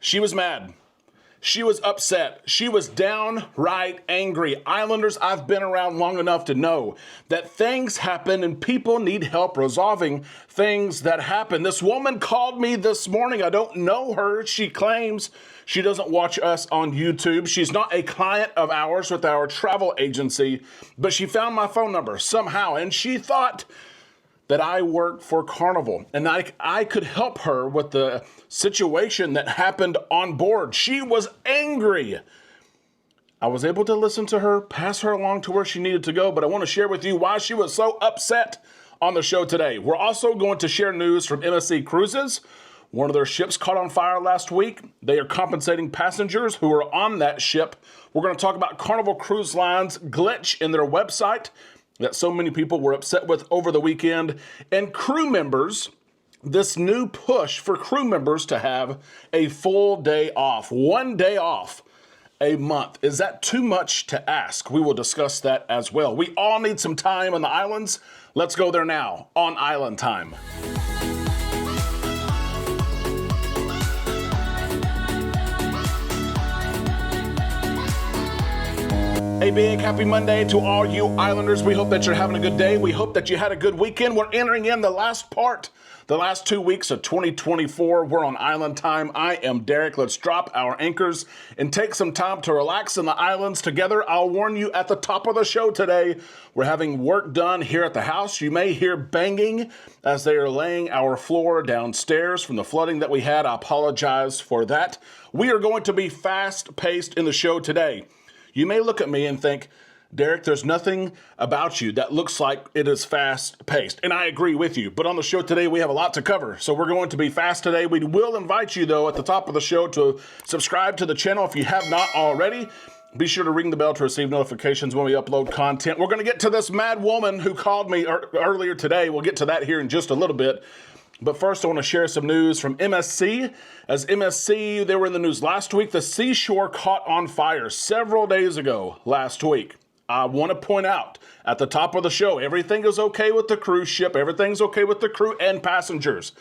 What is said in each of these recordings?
She was mad. She was upset. She was downright angry. Islanders, I've been around long enough to know that things happen and people need help resolving things that happen. This woman called me this morning. I don't know her. She claims she doesn't watch us on YouTube. She's not a client of ours with our travel agency, but she found my phone number somehow, and she thought that I work for Carnival and I could help her with the situation that happened on board. She was angry. I was able to listen to her, pass her along to where she needed to go, but I want to share with you why she was so upset on the show today. We're also going to share news from MSC Cruises. One of their ships caught on fire last week. They are compensating passengers who were on that ship. We're going to talk about Carnival Cruise Line's glitch in their website that so many people were upset with over the weekend, and crew members, this new push for crew members to have a full day off, 1 day off a month. Is that too much to ask? We will discuss that as well. We all need some time on the islands. Let's go there now on Island Time. A big happy Monday to all you Islanders. We hope that you're having a good day. We hope that you had a good weekend. We're entering in the last 2 weeks of 2024. We're on Island Time. I am Derek. Let's drop our anchors and take some time to relax in the islands together. I'll warn you at the top of the show today, we're having work done here at the house. You may hear banging as they are laying our floor downstairs from the flooding that we had. I apologize for that. We are going to be fast-paced in the show today. You may look at me and think, Derek, there's nothing about you that looks like it is fast-paced. And I agree with you. But on the show today, we have a lot to cover. So we're going to be fast today. We will invite you, though, at the top of the show to subscribe to the channel if you have not already. Be sure to ring the bell to receive notifications when we upload content. We're going to get to this mad woman who called me earlier today. We'll get to that here in just a little bit. But first, I want to share some news from MSC. As MSC, they were in the news last week. The seashore caught on fire several days ago last week. I want to point out at the top of the show, everything is okay with the cruise ship. Everything's okay with the crew and passengers.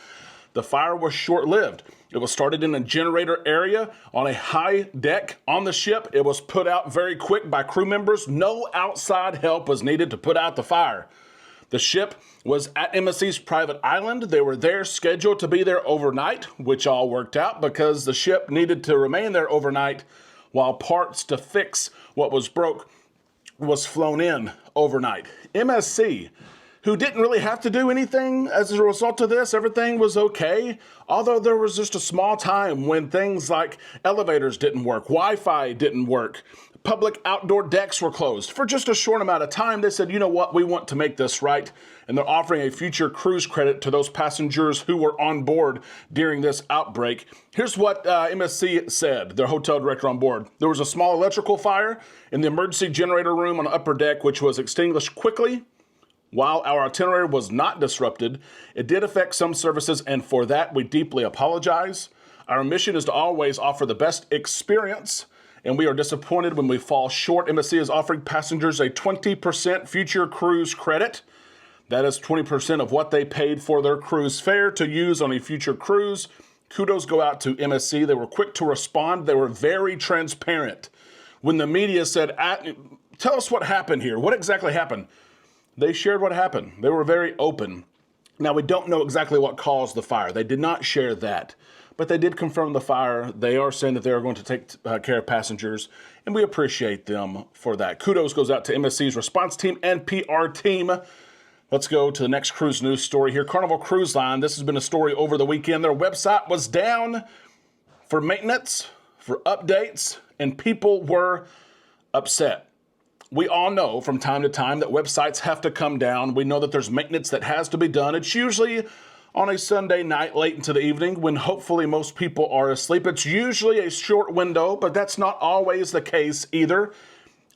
The fire was short-lived. It was started in a generator area on a high deck on the ship. It was put out very quick by crew members. No outside help was needed to put out the fire. The ship was at MSC's private island. They were there scheduled to be there overnight, which all worked out because the ship needed to remain there overnight while parts to fix what was broke was flown in overnight. MSC, who didn't really have to do anything as a result of this, everything was okay. Although there was just a small time when things like elevators didn't work, Wi-Fi didn't work, public outdoor decks were closed. For just a short amount of time, they said, you know what, we want to make this right. And they're offering a future cruise credit to those passengers who were on board during this outbreak. Here's what MSC said, their hotel director on board. There was a small electrical fire in the emergency generator room on the upper deck, which was extinguished quickly. While our itinerary was not disrupted, it did affect some services, and for that, we deeply apologize. Our mission is to always offer the best experience, and we are disappointed when we fall short. MSC is offering passengers a 20% future cruise credit. That is 20% of what they paid for their cruise fare to use on a future cruise. Kudos go out to MSC. They were quick to respond. They were very transparent. When the media said, tell us what happened here. What exactly happened? They shared what happened. They were very open. Now, we don't know exactly what caused the fire. They did not share that, but they did confirm the fire. They are saying that they are going to take care of passengers, and we appreciate them for that. Kudos goes out to MSC's response team and PR team. Let's go to the next cruise news story here. Carnival Cruise Line. This has been a story over the weekend. Their website was down for maintenance, for updates, and people were upset. We all know from time to time that websites have to come down. We know that there's maintenance that has to be done. It's usually on a Sunday night late into the evening when hopefully most people are asleep. It's usually a short window, but that's not always the case either.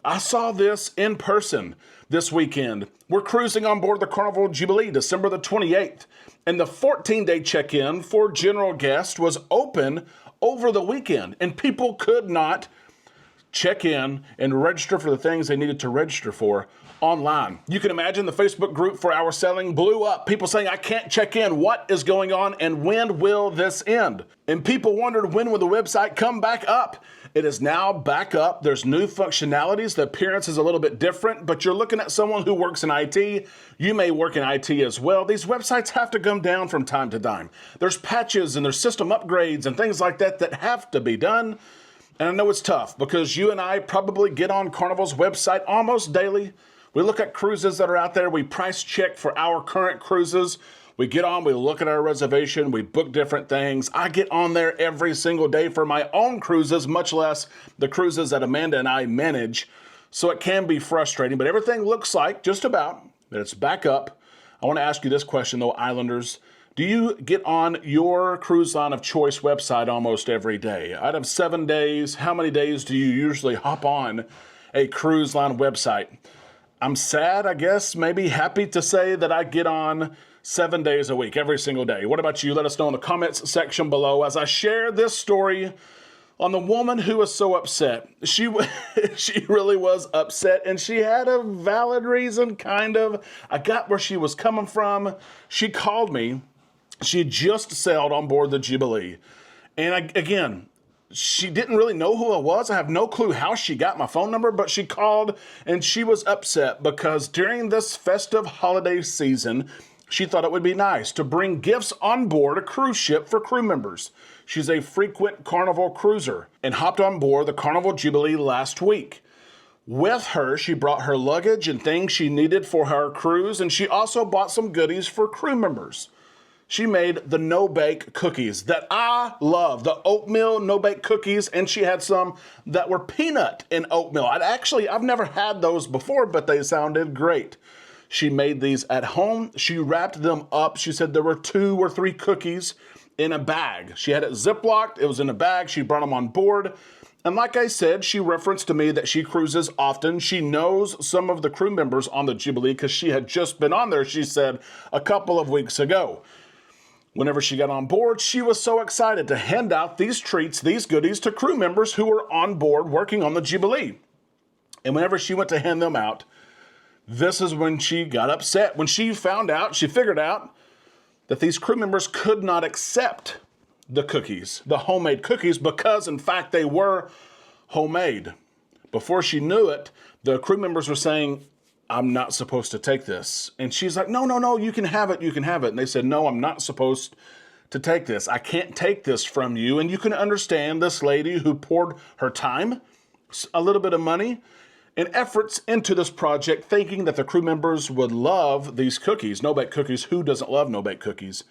I saw this in person this weekend. We're cruising on board the Carnival Jubilee, December the 28th, and the 14-day check-in for general guests was open over the weekend, and people could not check in, and register for the things they needed to register for online. You can imagine the Facebook group for Our Selling blew up. People saying, I can't check in. What is going on and when will this end? And people wondered, when will the website come back up? It is now back up. There's new functionalities. The appearance is a little bit different, but you're looking at someone who works in IT. You may work in IT as well. These websites have to come down from time to time. There's patches and there's system upgrades and things like that that have to be done. And I know it's tough because you and I probably get on Carnival's website almost daily. We look at cruises that are out there. We price check for our current cruises. We get on, we look at our reservation, we book different things. I get on there every single day for my own cruises, much less the cruises that Amanda and I manage. So it can be frustrating, but everything looks like just about that it's back up. I want to ask you this question though, Islanders. Do you get on your cruise line of choice website almost every day? Out of 7 days, how many days do you usually hop on a cruise line website? I'm sad, I guess, maybe happy to say that I get on 7 days a week, every single day. What about you? Let us know in the comments section below as I share this story on the woman who was so upset. She really was upset, and she had a valid reason, kind of. I got where she was coming from. She called me. She had just sailed on board the Jubilee. And again, she didn't really know who I was. I have no clue how she got my phone number, but she called and she was upset because during this festive holiday season, she thought it would be nice to bring gifts on board a cruise ship for crew members. She's a frequent Carnival cruiser and hopped on board the Carnival Jubilee last week. With her, she brought her luggage and things she needed for her cruise, and she also bought some goodies for crew members. She made the no-bake cookies that I love, the oatmeal no-bake cookies, and she had some that were peanut and oatmeal. I've never had those before, but they sounded great. She made these at home. She wrapped them up. She said there were 2 or 3 cookies in a bag. She had it ziplocked. It was in a bag. She brought them on board. And like I said, she referenced to me that she cruises often. She knows some of the crew members on the Jubilee because she had just been on there, she said, a couple of weeks ago. Whenever she got on board, she was so excited to hand out these treats, these goodies to crew members who were on board working on the Jubilee. And whenever she went to hand them out, this is when she got upset. When she figured out that these crew members could not accept the cookies, the homemade cookies, because in fact they were homemade. Before she knew it, the crew members were saying, I'm not supposed to take this. And she's like, no, you can have it, you can have it. And they said, no, I'm not supposed to take this. I can't take this from you. And you can understand this lady who poured her time, a little bit of money, and efforts into this project, thinking that the crew members would love these cookies, no-bake cookies. Who doesn't love no-bake cookies?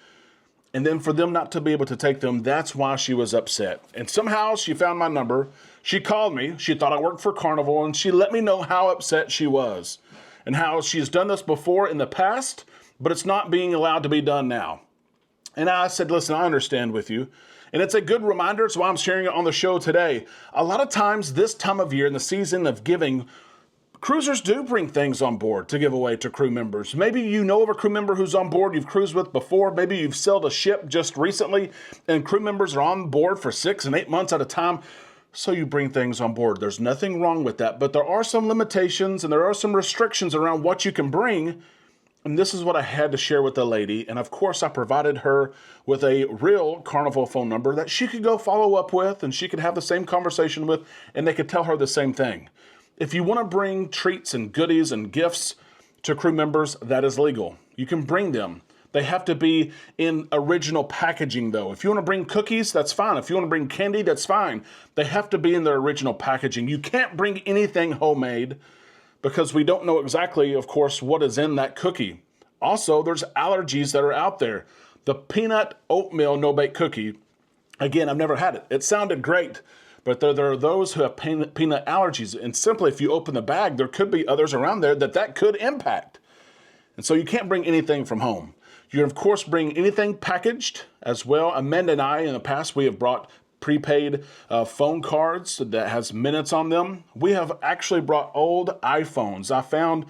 And then for them not to be able to take them, that's why she was upset. And somehow she found my number. She called me. She thought I worked for Carnival, and she let me know how upset she was and how she's done this before in the past, but it's not being allowed to be done now. And I said, listen, I understand with you. And it's a good reminder. It's why I'm sharing it on the show today. A lot of times this time of year in the season of giving, cruisers do bring things on board to give away to crew members. Maybe you know of a crew member who's on board you've cruised with before. Maybe you've sailed a ship just recently and crew members are on board for 6 and 8 months at a time. So you bring things on board. There's nothing wrong with that, but there are some limitations and there are some restrictions around what you can bring. And this is what I had to share with the lady. And of course, I provided her with a real Carnival phone number that she could go follow up with and she could have the same conversation with, and they could tell her the same thing. If you want to bring treats and goodies and gifts to crew members, that is legal. You can bring them. They have to be in original packaging, though. If you want to bring cookies, that's fine. If you want to bring candy, that's fine. They have to be in their original packaging. You can't bring anything homemade because we don't know exactly, of course, what is in that cookie. Also, there's allergies that are out there. The peanut oatmeal no-bake cookie, again, I've never had it. It sounded great, but there are those who have peanut allergies. And simply, if you open the bag, there could be others around there that could impact. And so you can't bring anything from home. You can, of course, bring anything packaged as well. Amanda and I, in the past, we have brought prepaid phone cards that has minutes on them. We have actually brought old iPhones. I found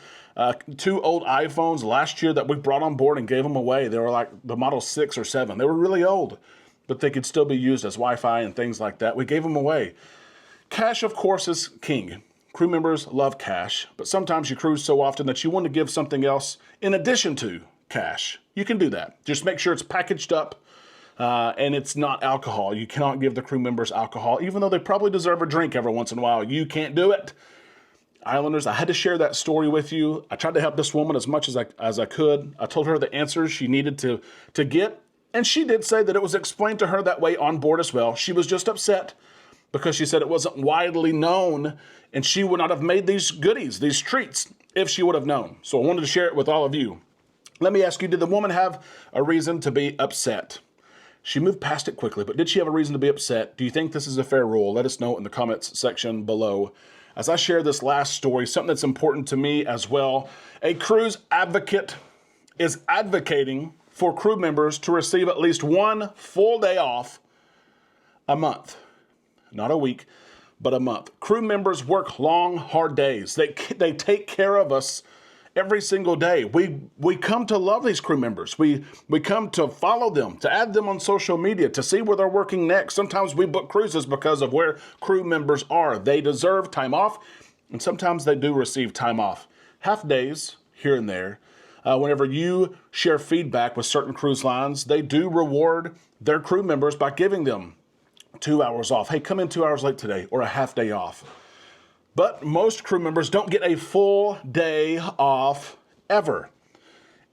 2 old iPhones last year that we brought on board and gave them away. They were like the Model 6 or 7. They were really old, but they could still be used as Wi-Fi and things like that. We gave them away. Cash, of course, is king. Crew members love cash, but sometimes you cruise so often that you want to give something else in addition to cash. You can do that. Just make sure it's packaged up and it's not alcohol. You cannot give the crew members alcohol, even though they probably deserve a drink every once in a while. You can't do it. Islanders, I had to share that story with you. I tried to help this woman as much as I could. I told her the answers she needed to get, and she did say that it was explained to her that way on board as well. She was just upset because she said it wasn't widely known, and she would not have made these goodies, these treats, if she would have known. So I wanted to share it with all of you. Let me ask you, did the woman have a reason to be upset? She moved past it quickly, but did she have a reason to be upset? Do you think this is a fair rule? Let us know in the comments section below. As I share this last story, something that's important to me as well, a cruise advocate is advocating for crew members to receive at least one full day off a month. Not a week, but a month. Crew members work long, hard days. They take care of us every single day. We come to love these crew members. We come to follow them, to add them on social media, to see where they're working next. Sometimes we book cruises because of where crew members are. They deserve time off, and sometimes they do receive time off. Half days here and there. Whenever you share feedback with certain cruise lines, they do reward their crew members by giving them 2 hours off. Hey, come in 2 hours late today, or a half day off. But most crew members don't get a full day off ever.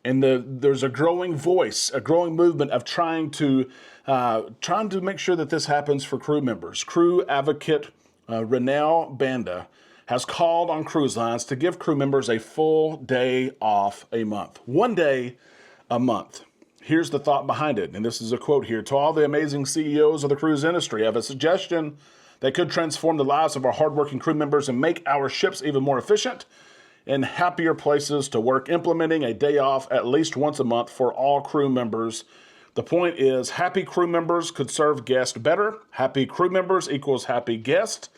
And there's a growing voice, a growing movement of trying to make sure that this happens for crew members. Crew advocate Renelle Banda has called on cruise lines to give crew members a full day off a month. 1 day a month. Here's the thought behind it, and this is a quote here. To all the amazing CEOs of the cruise industry, I have a suggestion that could transform the lives of our hardworking crew members and make our ships even more efficient and happier places to work, implementing a day off at least once a month for all crew members. The point is, happy crew members could serve guests better. Happy crew members equals happy guests.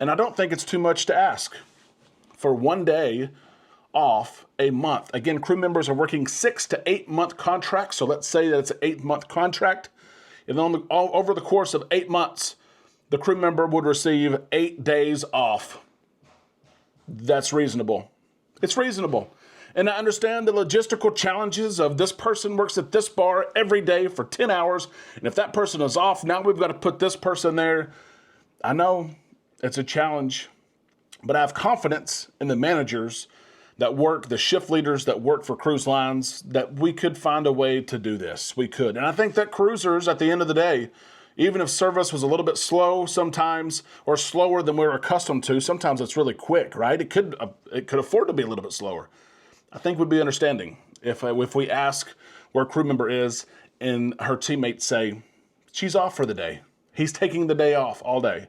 And I don't think it's too much to ask for 1 day off a month. Again, crew members are working 6 to 8 month contracts. So let's say that it's an 8-month contract. And then over the course of 8 months, the crew member would receive 8 days off. That's reasonable. It's reasonable. And I understand the logistical challenges of this person works at this bar every day for 10 hours. And if that person is off, now we've got to put this person there. I know it's a challenge, but I have confidence in the managers that work, the shift leaders that work for cruise lines, that we could find a way to do this. We could. And I think that cruisers, at the end of the day, even if service was a little bit slow sometimes, or slower than we're accustomed to, sometimes it's really quick, right? It could afford to be a little bit slower. I think we'd be understanding if we ask where a crew member is and her teammates say, she's off for the day. He's taking the day off all day.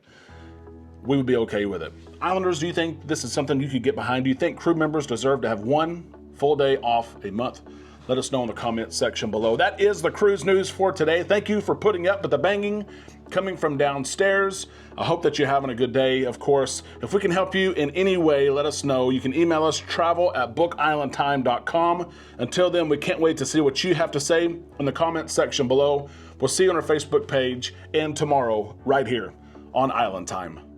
We would be okay with it. Islanders, do you think this is something you could get behind? Do you think crew members deserve to have 1 full day off a month? Let us know in the comments section below. That is the cruise news for today. Thank you for putting up with the banging coming from downstairs. I hope that you're having a good day. Of course, if we can help you in any way, let us know. You can email us travel@bookislandtime.com. Until then, we can't wait to see what you have to say in the comments section below. We'll see you on our Facebook page and tomorrow right here on Island Time.